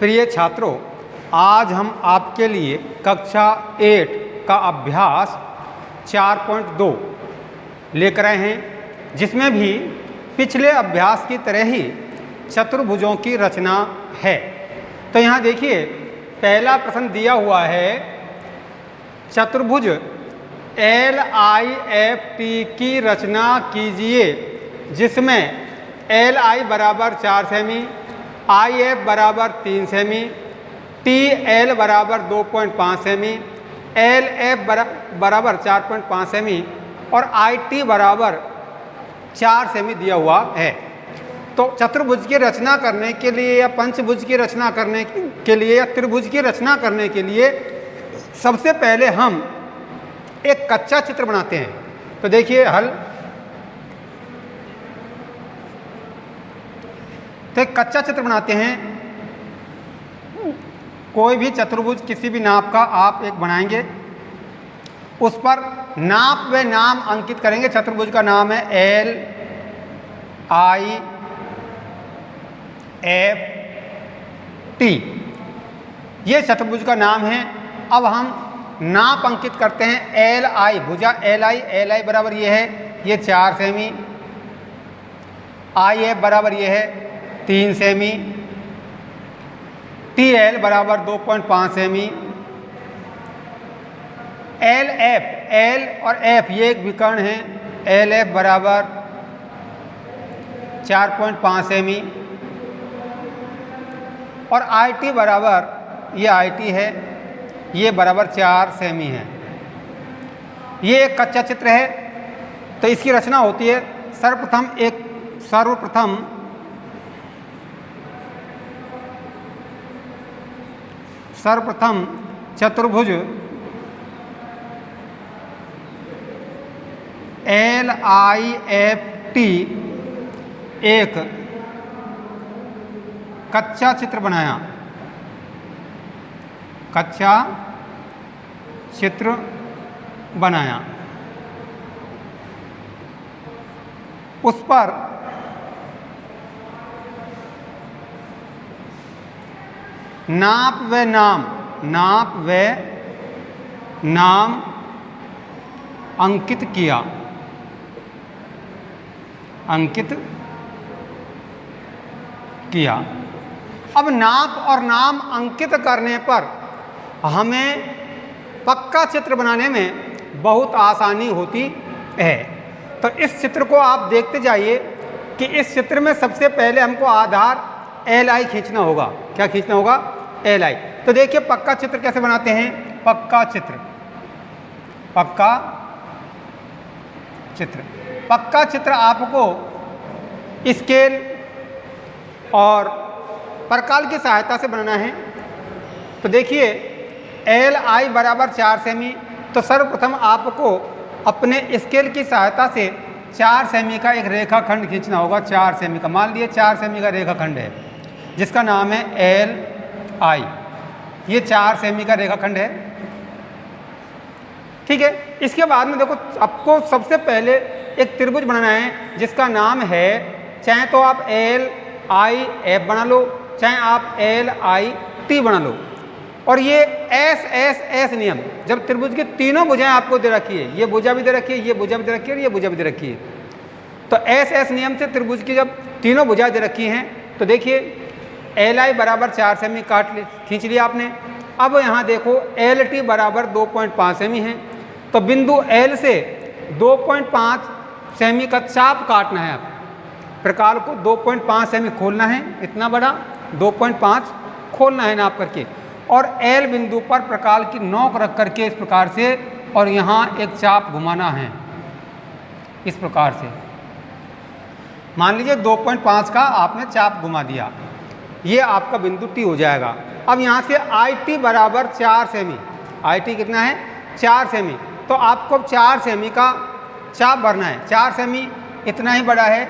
प्रिय छात्रों, आज हम आपके लिए कक्षा 8 का अभ्यास 4.2 लेकर आए हैं, जिसमें भी पिछले अभ्यास की तरह ही चतुर्भुजों की रचना है। तो यहाँ देखिए, पहला प्रश्न दिया हुआ है, चतुर्भुज LIFT की रचना कीजिए, जिसमें LI बराबर 4 सेमी, IF बराबर 3 सेमी, TL बराबर 2.5 सेमी, LF बराबर 4.5 सेमी और IT बराबर 4 सेमी दिया हुआ है। तो चतुर्भुज की रचना करने के लिए या पंचभुज की रचना करने के लिए या त्रिभुज की रचना करने के लिए सबसे पहले हम एक कच्चा चित्र बनाते हैं। तो देखिए हल, तो एक कच्चा चित्र बनाते हैं। कोई भी चतुर्भुज किसी भी नाप का आप एक बनाएंगे, उस पर नाप व नाम अंकित करेंगे। चतुर्भुज का नाम है LIFT, ये चतुर्भुज का नाम है। अब हम नाप अंकित करते हैं। LI भुजा LI बराबर ये है, ये 4 सेमी, IF बराबर ये है 3 सेमी, TL बराबर 2.5 सेमी, LF L और F ये एक विकर्ण है, LF बराबर 4.5 सेमी और IT बराबर ये IT है, ये बराबर 4 सेमी है। ये एक कच्चा चित्र है। तो इसकी रचना होती है, सर्वप्रथम चतुर्भुज LIFT एक कच्चा चित्र बनाया, कच्चा चित्र बनाया। उस पर नाप व नाम अंकित किया। अब नाप और नाम अंकित करने पर हमें पक्का चित्र बनाने में बहुत आसानी होती है। तो इस चित्र को आप देखते जाइए कि इस चित्र में सबसे पहले हमको आधार LI खींचना होगा। क्या खींचना होगा? LI। तो देखिए पक्का चित्र कैसे बनाते हैं। पक्का चित्र आपको स्केल और प्रकाल की सहायता से बनाना है। तो देखिए LI बराबर 4 सेमी, तो सर्वप्रथम आपको अपने स्केल की सहायता से 4 सेमी का एक रेखाखंड खींचना होगा। 4 सेमी का, मान लिए 4 सेमी का रेखाखंड है, जिसका नाम है LI। ये 4 सेमी का रेखाखंड है, ठीक है। इसके बाद में देखो, आपको सबसे पहले एक त्रिभुज बनाना है, जिसका नाम है, चाहे तो आप LIF बना लो, चाहे आप LIT बना लो। और ये S नियम, जब त्रिभुज की तीनों भुजाएं आपको दे रखी है, ये भुजा भी दे रखी है, ये भुजा भी दे रखी है और ये भुजा भी दे रखी है, तो S नियम से त्रिभुज की जब तीनों भुजाएं दे रखी हैं, तो देखिए LI बराबर 4 सेमी खींच लिया आपने। अब यहाँ देखो LT बराबर 2.5 सेमी है, तो बिंदु L से 2.5 सेमी का चाप काटना है। आप प्रकाल को 2.5 सेमी खोलना है, इतना बड़ा 2.5 खोलना है नाप करके, और L बिंदु पर प्रकाल की नोक रख करके इस प्रकार से, और यहाँ एक चाप घुमाना है इस प्रकार से। मान लीजिए 2.5 का आपने चाप घुमा दिया, ये आपका बिंदु T हो जाएगा। अब यहाँ से IT बराबर 4 सेमी, IT कितना है? 4 सेमी। तो आपको 4 सेमी का चाप भरना है। 4 सेमी इतना ही बड़ा है,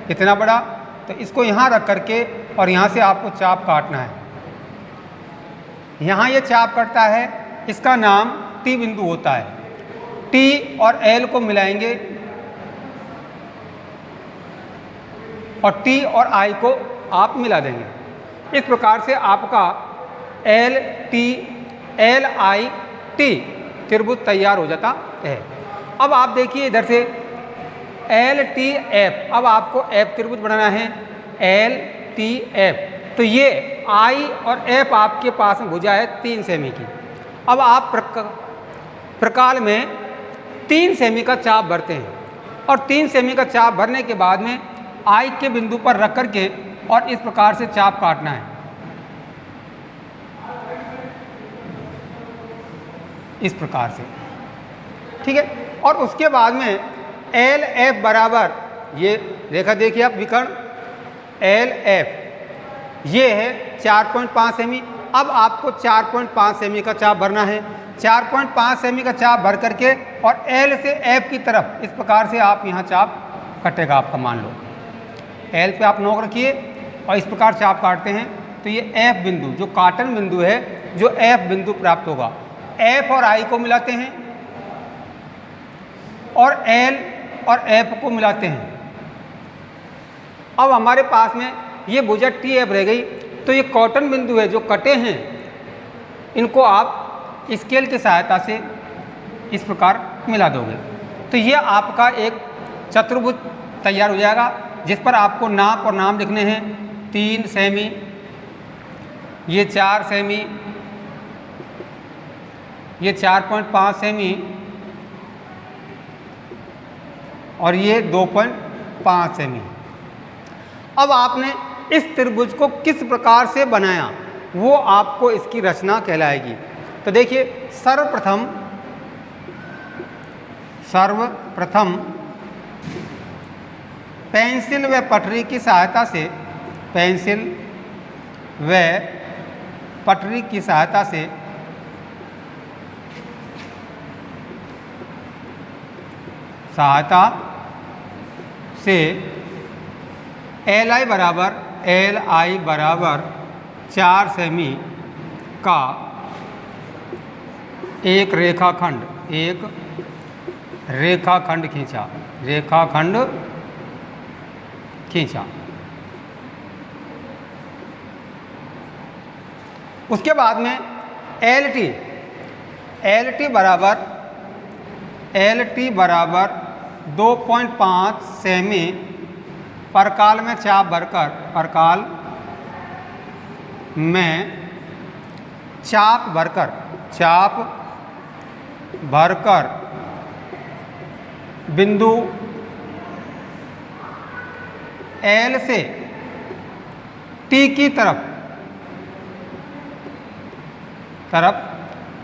इतना बड़ा, तो इसको यहाँ रख करके और यहाँ से आपको चाप काटना है। यहाँ ये चाप कटता है, इसका नाम T बिंदु होता है। T और L को मिलाएंगे और T और I को आप मिला देंगे। इस प्रकार से आपका एल आई टी त्रिभुज तैयार हो जाता है। अब आप देखिए इधर से एल टी एफ, अब आपको एफ त्रिभुज बनाना है, एल टी एफ। तो ये आई और एफ आपके पास में भुजा है 3 सेमी की। अब आप प्रकाल में 3 सेमी का चाप भरते हैं और 3 सेमी का चाप भरने के बाद में आई के बिंदु पर रख करके और इस प्रकार से चाप काटना है, इस प्रकार से, ठीक है। और उसके बाद में एल एफ बराबर, ये रेखा देखिए आप विकर्ण एल एफ, ये है 4.5 सेमी। अब आपको 4.5 सेमी का चाप भरना है। 4.5 सेमी का चाप भर करके और एल से एफ की तरफ इस प्रकार से आप यहाँ चाप कटेगा आपका, मान लो एल पे आप नोक रखिए और इस प्रकार चाप काटते हैं तो ये एफ बिंदु जो काटन बिंदु है, जो एफ बिंदु प्राप्त होगा। एफ और आई को मिलाते हैं और एल और एफ को मिलाते हैं। अब हमारे पास में ये भुजा टी एफ रह गई। तो ये कॉटन बिंदु है जो कटे हैं, इनको आप स्केल की सहायता से इस प्रकार मिला दोगे तो ये आपका एक चतुर्भुज तैयार हो जाएगा, जिस पर आपको नाप और नाम लिखने हैं। 3 सेमी, ये 4 सेमी, ये 4.5 सेमी और ये 2.5 सेमी। अब आपने इस त्रिभुज को किस प्रकार से बनाया वो आपको इसकी रचना कहलाएगी। तो देखिए सर्वप्रथम पेंसिल व पटरी की सहायता से, पेंसिल व पटरी की सहायता से एल आई बराबर 4 सेमी का एक रेखाखंड खींचा। उसके बाद में एल टी बराबर 2.5 सेमी परकाल में चाप भरकर बिंदु एल से टी की तरफ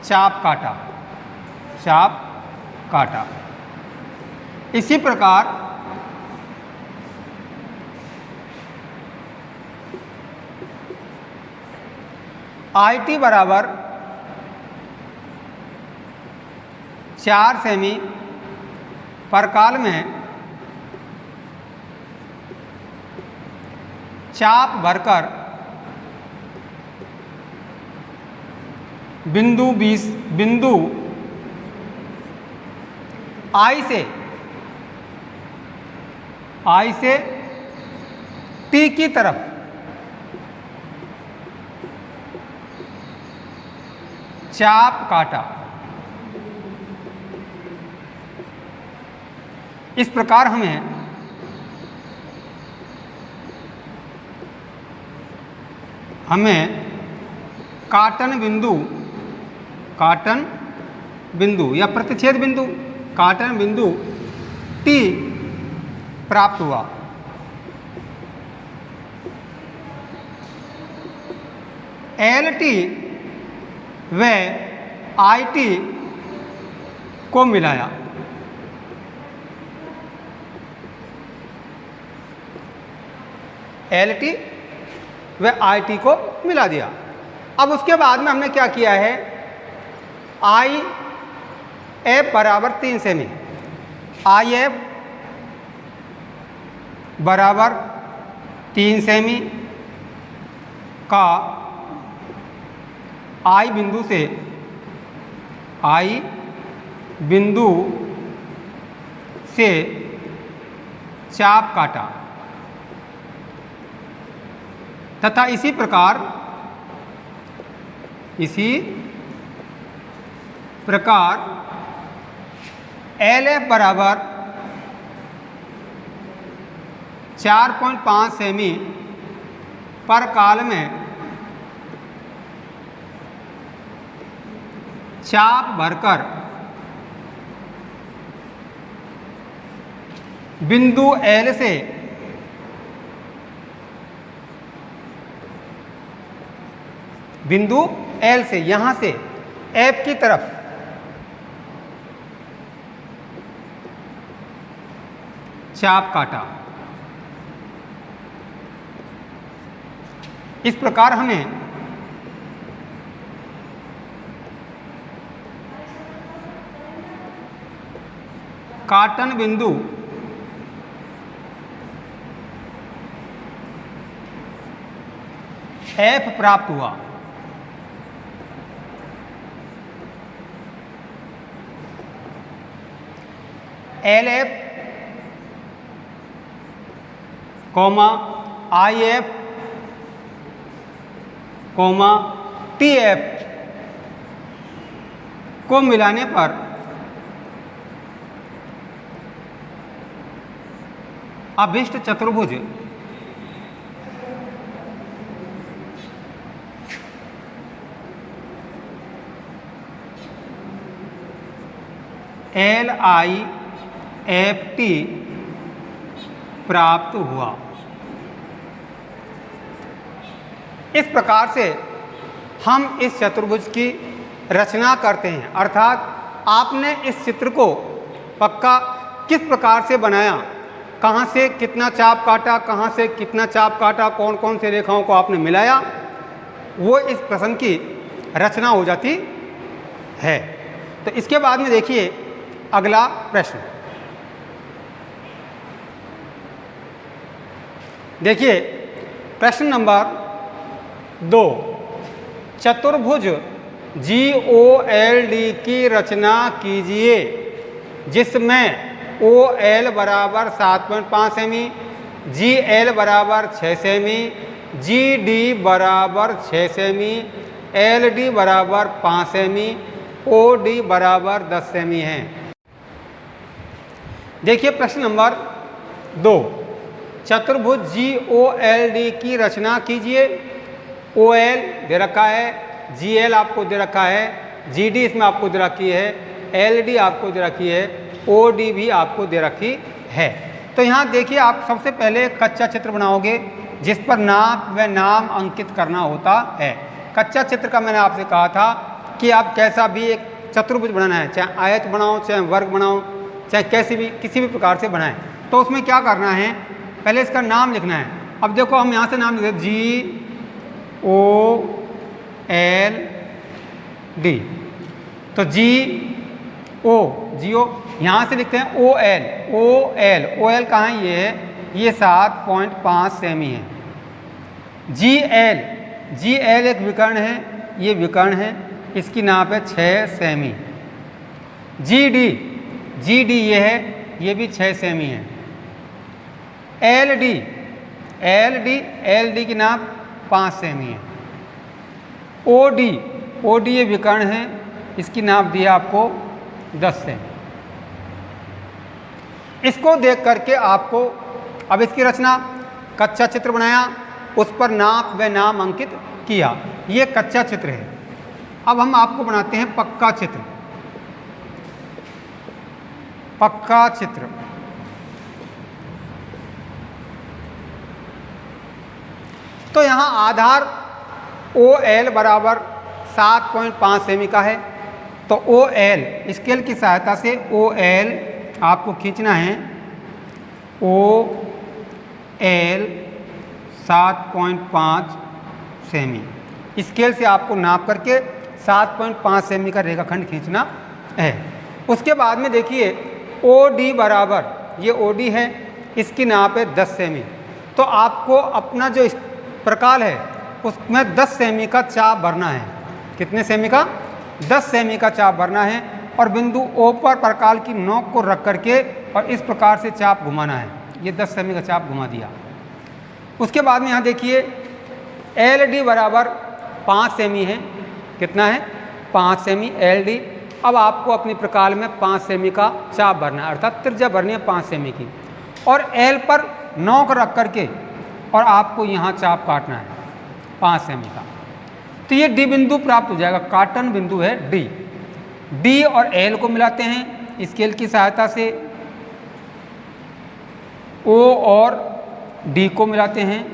चाप काटा। इसी प्रकार आई टी बराबर 4 सेमी परकाल में चाप भरकर बिंदु आई से टी की तरफ चाप काटा। इस प्रकार हमें काटन बिंदु या प्रतिच्छेद बिंदु काटन बिंदु टी प्राप्त हुआ। एल टी व आई टी को मिलाया। एल टी व आई टी को मिला दिया। अब उसके बाद में हमने क्या किया है, आई एफ बराबर 3 सेमी, आई एफ बराबर 3 सेमी का आई बिंदु से चाप काटा। तथा इसी प्रकार LF बराबर 4.5 सेमी पर काल में चाप भरकर बिंदु L से यहाँ से F की तरफ चाप काटा। इस प्रकार हमें काटन बिंदु F प्राप्त हुआ। LF, IF, TF को मिलाने पर अभिष्ट चतुर्भुज LIFT प्राप्त हुआ। इस प्रकार से हम इस चतुर्भुज की रचना करते हैं, अर्थात आपने इस चित्र को पक्का किस प्रकार से बनाया, कहाँ से कितना चाप काटा, कहाँ से कितना चाप काटा, कौन कौन से रेखाओं को आपने मिलाया, वो इस प्रश्न की रचना हो जाती है। तो इसके बाद में देखिए अगला प्रश्न। देखिए प्रश्न नंबर 2, चतुर्भुज GOLD की रचना कीजिए जिसमें OL बराबर 7.5 सेमी, GL बराबर 6 सेमी, GD बराबर 6 सेमी, LD बराबर 5 सेमी, OD बराबर 10 सेमी है। देखिए प्रश्न नंबर 2, चतुर्भुज GOLD की रचना कीजिए। OL दे रखा है, GL आपको दे रखा है, GD इसमें आपको दे रखी है, LD आपको दे रखी है, OD भी आपको दे रखी है। तो यहाँ देखिए आप सबसे पहले कच्चा चित्र बनाओगे जिस पर नाप व नाम अंकित करना होता है। कच्चा चित्र का मैंने आपसे कहा था कि आप कैसा भी एक चतुर्भुज बनाना है, चाहे आयत बनाओ, चाहे वर्ग बनाओ, चाहे किसी भी प्रकार से बनाएं, तो उसमें क्या करना है, पहले इसका नाम लिखना है। अब देखो हम यहाँ से नाम लिखते हैं GOLD, तो GO यहाँ से लिखते हैं OL कहाँ है, ये है, ये 7.5 सेमी है। GL एक विकर्ण है, ये विकर्ण है, इसकी नाप है 6 सेमी। GD ये है, ये भी 6 सेमी है। LD की नाप 5 सेमी है। OD ये विकर्ण है, इसकी नाप दी है आपको 10 सेमी। इसको देख करके आपको अब इसकी रचना, कच्चा चित्र बनाया, उस पर नाप व नाम अंकित किया, ये कच्चा चित्र है। अब हम आपको बनाते हैं पक्का चित्र। तो यहाँ आधार OL बराबर 7.5 सेमी का है, तो OL स्केल की सहायता से OL आपको खींचना है। OL 7.5 सेमी स्केल से आपको नाप करके 7.5 सेमी का रेखाखंड खींचना है। उसके बाद में देखिए OD बराबर, ये OD है, इसकी नाप है 10 सेमी। तो आपको अपना जो प्रकाल है उसमें 10 सेमी का चाप भरना है। कितने सेमी का? 10 सेमी का चाप भरना है और बिंदु O पर प्रकाल की नोक को रख करके और इस प्रकार से चाप घुमाना है। ये 10 सेमी का चाप घुमा दिया। उसके बाद में यहाँ देखिए एल डी बराबर 5 सेमी है। कितना है? 5 सेमी एल डी। अब आपको अपनी प्रकार में 5 सेमी का चाप भरना है, अर्थात त्रिज्या भरनी है 5 सेमी की, और एल पर नोक रख करके और आपको यहाँ चाप काटना है 5 सेमी का। तो ये डी बिंदु प्राप्त हो जाएगा, काटन बिंदु है डी। डी और एल को मिलाते हैं स्केल की सहायता से, ओ और डी को मिलाते हैं,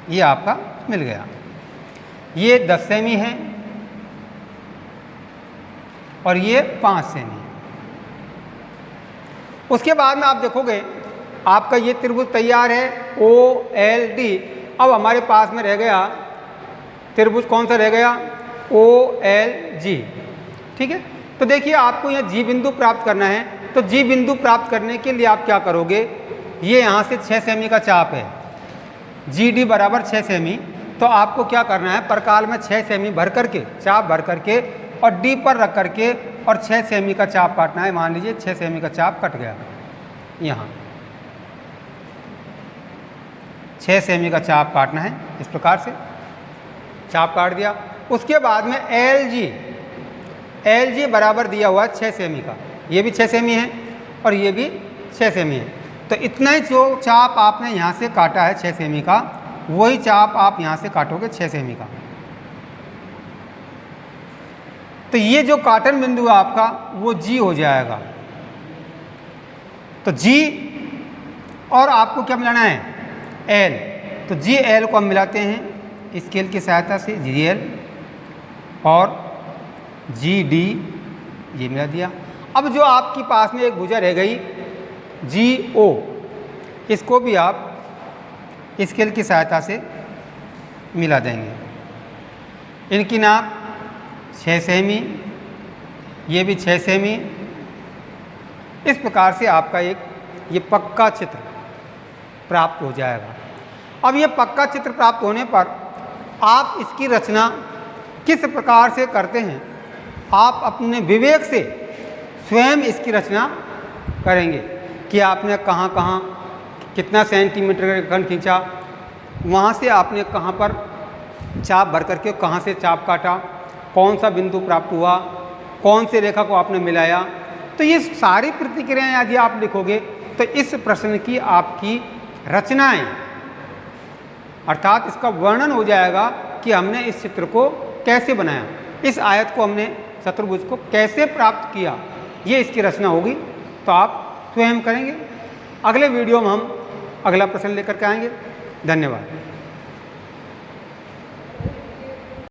ये आपका मिल गया। ये 10 सेमी है और ये 5 सेमी है। उसके बाद में आप देखोगे आपका ये त्रिभुज तैयार है ओ एल डी। अब हमारे पास में रह गया त्रिभुज, कौन सा रह गया? O L G. ठीक है, तो देखिए आपको यहाँ जी बिंदु प्राप्त करना है। तो जी बिंदु प्राप्त करने के लिए आप क्या करोगे? ये यहाँ से 6 सेमी का चाप है, जी डी बराबर 6 सेमी। तो आपको क्या करना है? परकाल में 6 सेमी भर करके, चाप भर करके और डी पर रख करके और 6 सेमी का चाप काटना है। मान लीजिए 6 सेमी का चाप कट गया, यहाँ 6 सेमी का चाप काटना है। इस प्रकार से चाप काट दिया। उसके बाद में एल जी बराबर दिया हुआ है 6 सेमी का, ये भी 6 सेमी है और ये भी 6 सेमी है। तो इतना ही जो चाप आपने यहाँ से काटा है 6 सेमी का, वही चाप आप यहाँ से काटोगे 6 सेमी का। तो ये जो काटन बिंदु है आपका वो जी हो जाएगा। तो जी और आपको क्या मिलाना है? एल। तो जी एल को हम मिलाते हैं स्केल की सहायता से, जी एल और जी डी, ये मिला दिया। अब जो आपके पास में एक भुजा रह गई जी ओ, इसको भी आप स्केल की सहायता से मिला देंगे। इनकी नाप 6 सेमी, ये भी 6 सेमी। इस प्रकार से आपका एक ये पक्का चित्र प्राप्त हो जाएगा। अब ये पक्का चित्र प्राप्त होने पर आप इसकी रचना किस प्रकार से करते हैं, आप अपने विवेक से स्वयं इसकी रचना करेंगे कि आपने कहाँ कहाँ कितना सेंटीमीटर का खंड खींचा, वहाँ से आपने कहाँ पर चाप भर करके कहाँ से चाप काटा, कौन सा बिंदु प्राप्त हुआ, कौन से रेखा को आपने मिलाया। तो ये सारी प्रतिक्रियाएं यदि आप लिखोगे तो इस प्रश्न की आपकी रचनाएं, अर्थात इसका वर्णन हो जाएगा कि हमने इस चित्र को कैसे बनाया, इस आयत को हमने, चतुर्भुज को कैसे प्राप्त किया, ये इसकी रचना होगी। तो आप स्वयं करेंगे। अगले वीडियो में हम अगला प्रश्न लेकर के आएंगे। धन्यवाद।